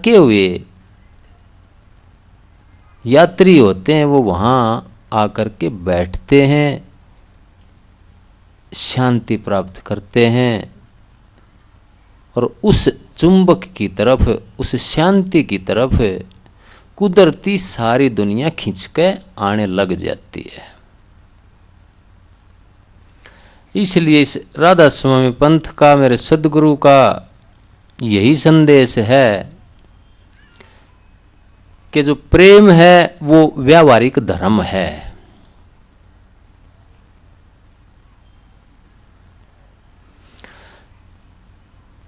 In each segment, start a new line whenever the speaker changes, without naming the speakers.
थके हुए यात्री होते हैं, वो वहां आकर के बैठते हैं, शांति प्राप्त करते हैं और उस चुंबक की तरफ, उस शांति की तरफ कुदरती सारी दुनिया खींच के आने लग जाती है। इसलिए इस राधा स्वामी पंथ का, मेरे सदगुरु का यही संदेश है कि जो प्रेम है वो व्यावहारिक धर्म है।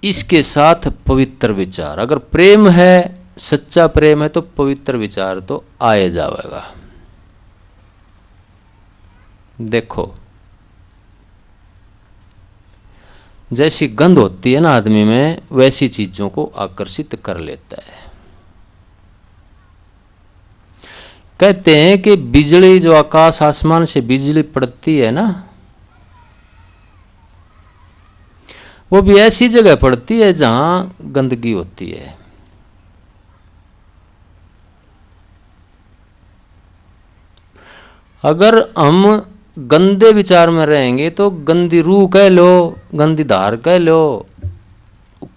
इसके साथ पवित्र विचार, अगर प्रेम है, सच्चा प्रेम है, तो पवित्र विचार तो आए जाएगा। देखो, जैसी गंध होती है ना आदमी में, वैसी चीजों को आकर्षित कर लेता है। कहते हैं कि बिजली, जो आकाश आसमान से बिजली पड़ती है ना, वो भी ऐसी जगह पड़ती है जहां गंदगी होती है। अगर हम गंदे विचार में रहेंगे तो गंदी रूह कह लो, गंदी धार कह लो,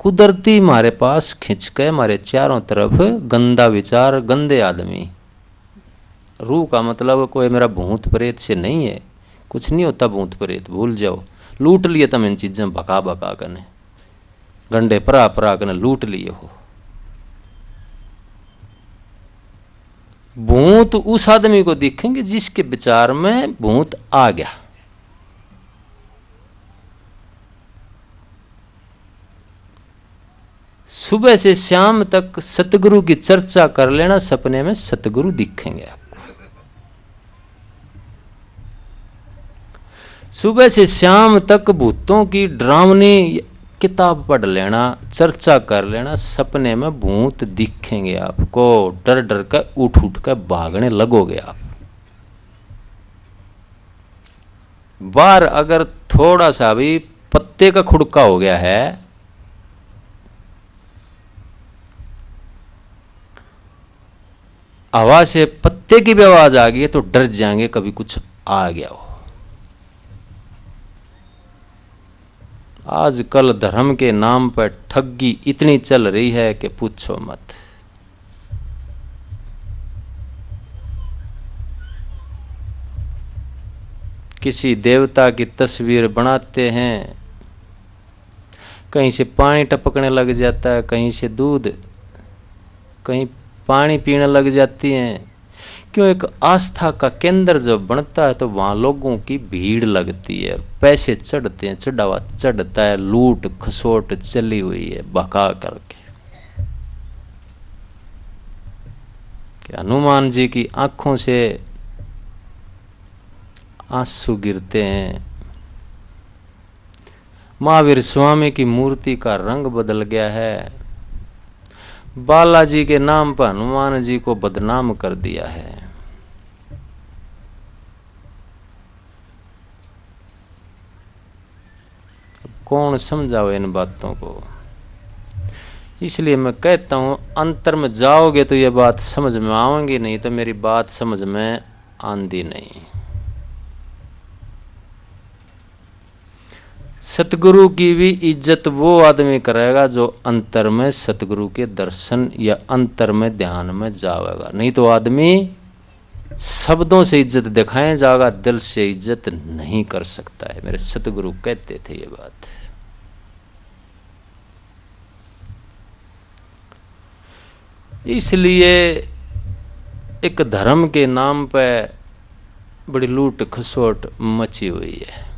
कुदरती हमारे पास खिंच के हमारे चारों तरफ गंदा विचार, गंदे आदमी। रूह का मतलब कोई मेरा भूत प्रेत से नहीं है, कुछ नहीं होता भूत प्रेत, भूल जाओ। लूट लिए तुम इन चीजें भका भका कने, गंडे परा परा कने लूट लिए हो। भूत उस आदमी को दिखेंगे जिसके विचार में भूत आ गया। सुबह से शाम तक सतगुरु की चर्चा कर लेना, सपने में सतगुरु दिखेंगे आपको। सुबह से शाम तक भूतों की डरावनी किताब पढ़ लेना, चर्चा कर लेना, सपने में भूत दिखेंगे आपको। डर डर कर उठ उठ कर भागने लगोगे आप। बाहर अगर थोड़ा सा भी पत्ते का खुड़का हो गया है, हवा से पत्ते की भी आवाज आ गई तो डर जाएंगे, कभी कुछ आ गया हो। आजकल धर्म के नाम पर ठगी इतनी चल रही है कि पूछो मत। किसी देवता की तस्वीर बनाते हैं, कहीं से पानी टपकने लग जाता है, कहीं से दूध, कहीं पानी पीने लग जाती हैं। क्यों? एक आस्था का केंद्र जब बनता है तो वहां लोगों की भीड़ लगती है, पैसे चढ़ते हैं, चढ़ावा चढ़ता है, लूट खसोट चली हुई है भगा करके। कि हनुमान जी की आंखों से आंसू गिरते हैं, महावीर स्वामी की मूर्ति का रंग बदल गया है, बालाजी के नाम पर हनुमान जी को बदनाम कर दिया है। कौन समझाओ इन बातों को? इसलिए मैं कहता हूं, अंतर में जाओगे तो ये बात समझ में आएंगी, नहीं तो मेरी बात समझ में आंदी नहीं। सतगुरु की भी इज्जत वो आदमी करेगा जो अंतर में सतगुरु के दर्शन या अंतर में ध्यान में जाएगा। नहीं तो आदमी शब्दों से इज्जत दिखाए जाएगा, दिल से इज्जत नहीं कर सकता है। मेरे सतगुरु कहते थे ये बात। इसलिए एक धर्म के नाम पे बड़ी लूट खसोट मची हुई है।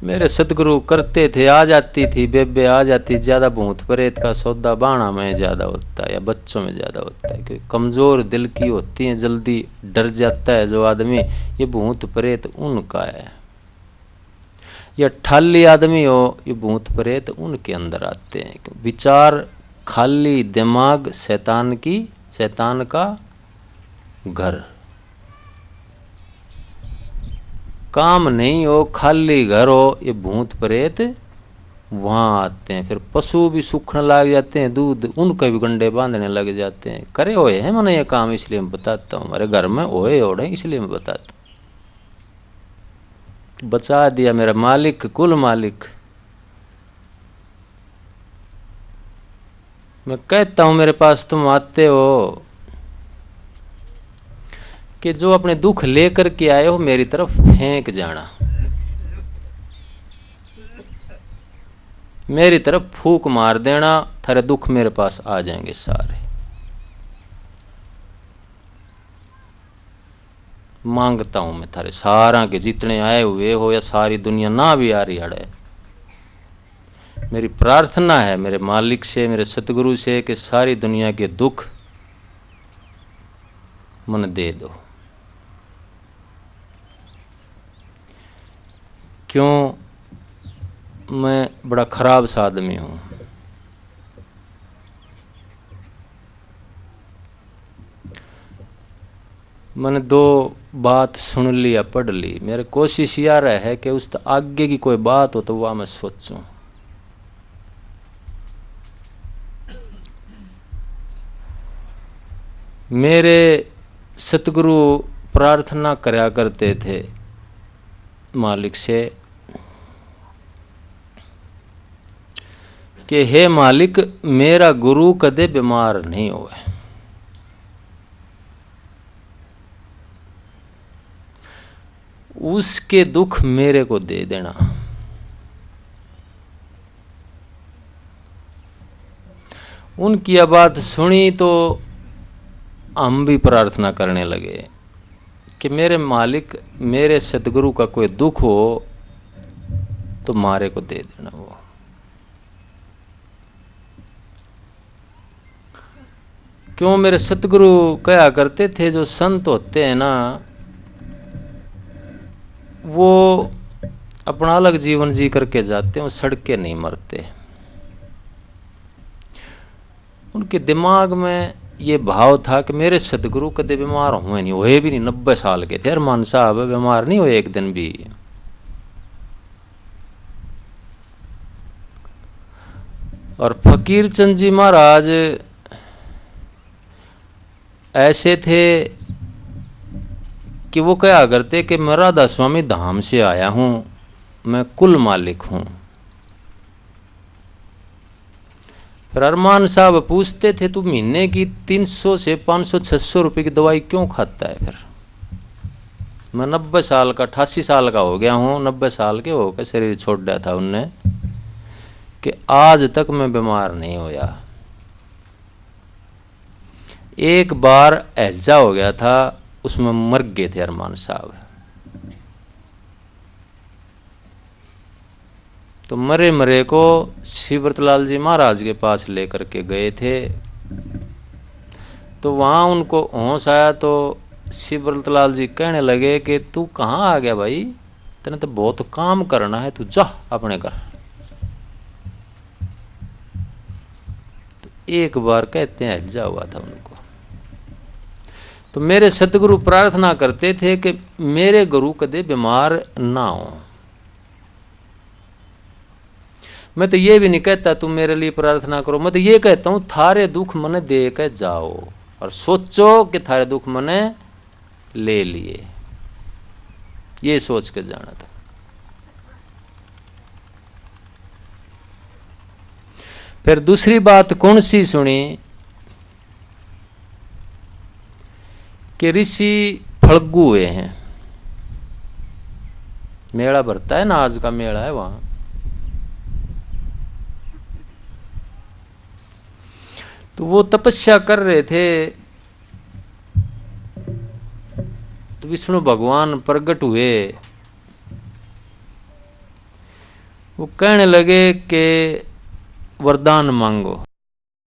मेरे सतगुरु करते थे, आ जाती थी बेबे, आ जाती, ज्यादा भूत प्रेत का सौदा बाणा में ज्यादा होता है या बच्चों में ज्यादा होता है, क्योंकि कमजोर दिल की होती हैं, जल्दी डर जाता है जो आदमी। ये भूत प्रेत उनका है, या ठाली आदमी हो, ये भूत प्रेत उनके अंदर आते हैं। विचार खाली दिमाग शैतान का घर। काम नहीं हो, खाली घर हो, ये भूत प्रेत वहाँ आते हैं। फिर पशु भी सूखने लग जाते हैं, दूध उनके भी गंडे बांधने लग जाते हैं। करे हुए हैं मैंने ये काम, इसलिए मैं बताता हूँ, हमारे घर में ओए ओढ़े इसलिए मैं बताता हूँ। बचा दिया मेरा मालिक, कुल मालिक। मैं कहता हूँ मेरे पास तुम आते हो कि जो अपने दुख लेकर के आए हो मेरी तरफ फेंक जाना, मेरी तरफ फूक मार देना, थारे दुख मेरे पास आ जाएंगे सारे। मांगता हूं मैं थारे सारा के जितने आए हुए हो या सारी दुनिया ना भी आ रही अड़े, मेरी प्रार्थना है मेरे मालिक से, मेरे सतगुरु से कि सारी दुनिया के दुख मन दे दो। क्यों? मैं बड़ा खराब सा आदमी हूं। मैंने दो बात सुन लिया, पढ़ ली, मेरी कोशिश यार है कि उस आगे की कोई बात हो तो वह मैं सोचूं। मेरे सतगुरु प्रार्थना करया करते थे मालिक से कि हे मालिक मेरा गुरु कदे बीमार नहीं होए, उसके दुख मेरे को दे देना। उनकी यह बात सुनी तो हम भी प्रार्थना करने लगे कि मेरे मालिक मेरे सतगुरु का कोई दुख हो तो मारे को दे देना। वो क्यों? मेरे सतगुरु कहा करते थे जो संत होते हैं ना वो अपना अलग जीवन जी करके जाते हैं, वो सड़क के नहीं मरते। उनके दिमाग में ये भाव था कि मेरे सतगुरु कदे बीमार हुए नहीं, हुए भी नहीं, 90 साल के थे अरमान साहब, बीमार नहीं हुए एक दिन भी। और फकीर चंद जी महाराज ऐसे थे कि वो कहा करते कि मैं राधा स्वामी धाम से आया हूं, मैं कुल मालिक हूं। फिर अरमान साहब पूछते थे तू महीने की 300 से 500 600 रुपए की दवाई क्यों खाता है? फिर मैं 90 साल का 88 साल का हो गया हूं, 90 साल के होकर शरीर छोड़ दिया था उनने, कि आज तक मैं बीमार नहीं होया। एक बार हैजा हो गया था, उसमें मर गए थे अरमान साहब। तो मरे मरे को शिवव्रतलाल जी महाराज के पास लेकर के गए थे। तो वहाँ उनको होश आया तो शिवव्रतलाल जी कहने लगे कि तू कहाँ आ गया भाई, तेने तो बहुत काम करना है, तू जा अपने घर। तो एक बार कहते हैं हैजा हुआ था उनको। तो मेरे सतगुरु प्रार्थना करते थे कि मेरे गुरु कदे बीमार ना हो। मैं तो ये भी नहीं कहता तुम मेरे लिए प्रार्थना करो, मैं तो ये कहता हूं थारे दुख मने दे के जाओ और सोचो कि थारे दुख मने ले लिए, ये सोच के जाना था। फिर दूसरी बात कौन सी सुनी कि ऋषि फल्गु हुए हैं, मेला भरता है ना, आज का मेला है वहां। तो वो तपस्या कर रहे थे तो विष्णु भगवान प्रकट हुए। वो कहने लगे कि वरदान मांगो।